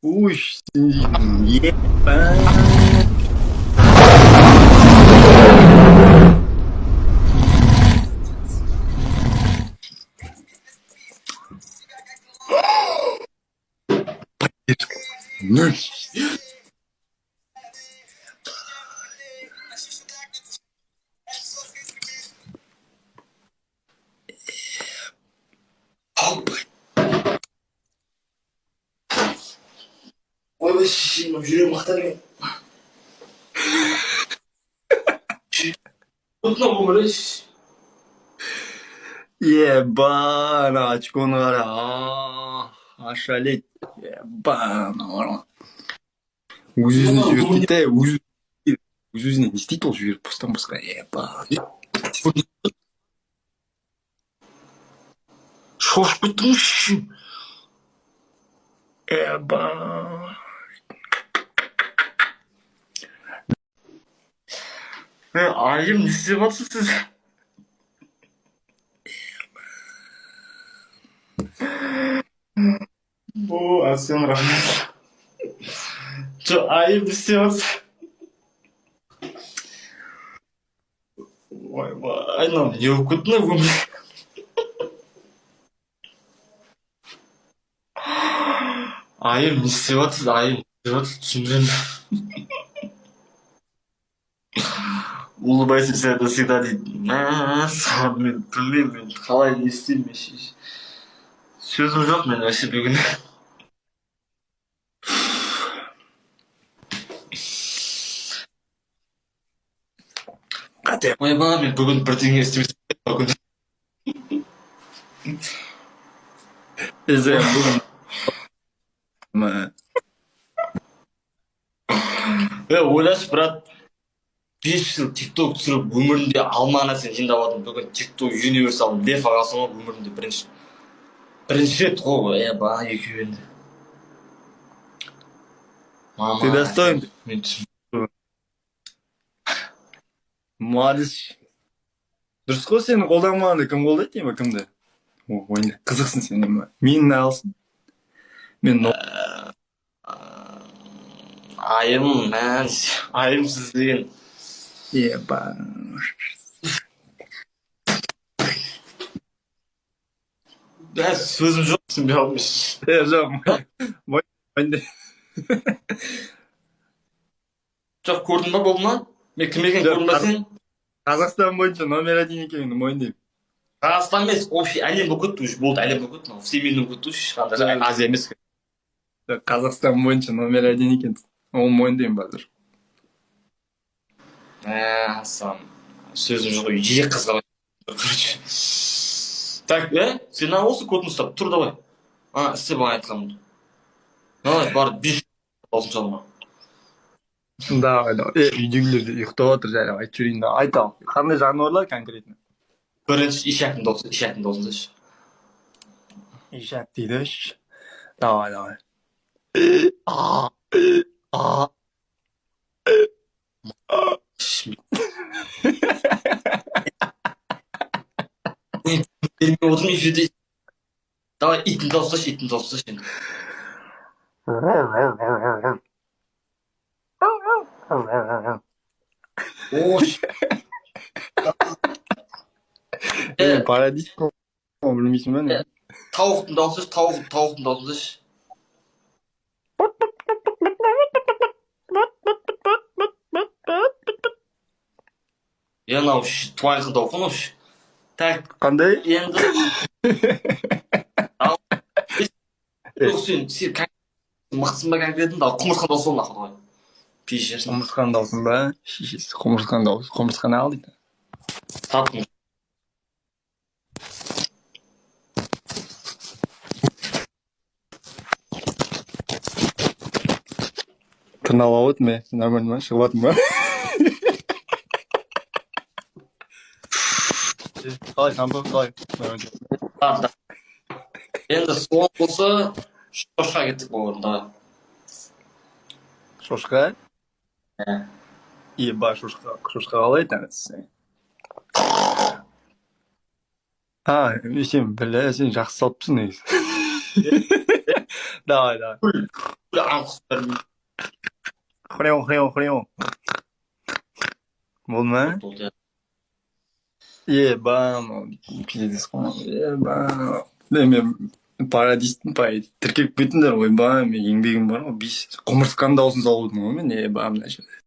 Уж, ебать. Ну, Ой, жүрегім мақтар екен. Бұтына өмірі. ебана, очконы қара. Ошалеть. Ебана. Өз-өзіне жіберіп дейді, өз-өзіне не істейді ол жіберіп, постан басқа. Ебана. Шошып кеттің үшін. Ебана. Айым, не істеп жатсыз сіз? О, әсем рахмет. Айым, не істеп жатсыз? Ойбай, айнам, не болып кеттің өмір? Айым, не істеп жатсыз? Айым, не істеп жатсыз? Түсіндірем. Улыбайся, это всегда дейді. Мен білмеймін, мен қалай не істеймін. Сөзім жоқ мен вообще бүгін. Қате. Ойбай, мен бүгін бірдеңе істемесем. Ізі бүгін. Ойлашы, брат, 5 жыл тикток түсіріп, өмірінде алма нәрсені жинап алдым. Бүгін тикток универсал деф ағасың ғой, өмірінде бірінші рет ғой, екеуі енді. Ты достоин. Мен түсіндім. Молодец. Дұрыс қой, сені қолданмағанда кім қолдайды деймін, кімді? Ойында қызықсың сен, мені алсын. Мен Айым, айым сіз деген. Еба. Сөзім жоқ, түсінбей алмайш. Жоқ, мойында. Жоқ, көрдің ба, болды ма? Мен кім екен көрдің ба сен? Қазақстан бойынша номер 1 екенін мойындаймын. Қазақстан емес, вообще әлем болып кетті, болды, әлем болып кетті. Всемирный болып кетті, ешқандай Азия емес. Қазақстан бойынша номер 1 екен. Ол мойындаймын базыр. Сөзім жоқ, ек қызға. Так, сен осы кодын ұстап, тұр давай. Істе баған айтқанымды. Давай, бар, 5 болсын жалыма. Давай. Үйдегілерді ұйықтап отыр, жайлы айтып жүрейін да. Айтал. Қандай жануарлар конкретно? Бірінші ишактың даусын. Ишак дейді. Давай. Берме отырмай жерде. Давай, итін дауысташы енді. Ош. Парадис қой, білмейсің бе не? Тауықтың дауысташы. Анау твайқы дауқын ош. Так. Қандай? Енді. Сен мықтысың ба конкретінде, құмырсқан дауысы ол нақы. Пешерсің. Құмырсқан даусын ба? Шешесі, құмырсқан даусы. Құмырсқан ал дейді. Таптың. Тырналап өтім бе? Нормально ма? Шығып атым ба? Қалай, Сампо, қалай? Енді соң болса, шошқа кеттік болғанда. Шошқа? Еба, шошқа қалай таңыз? Сен білі, сен жақсы салыпсың негіз. Давай. Хреу. Болды ма? Ебам, пиздец қой. Ебам. Мен парадистің тіркеп кетіңдер ғой, ба, мен еңбегім бар ғой, құмырсқаның дауысын салып отырмын ғой мен, ебам, мына жерде.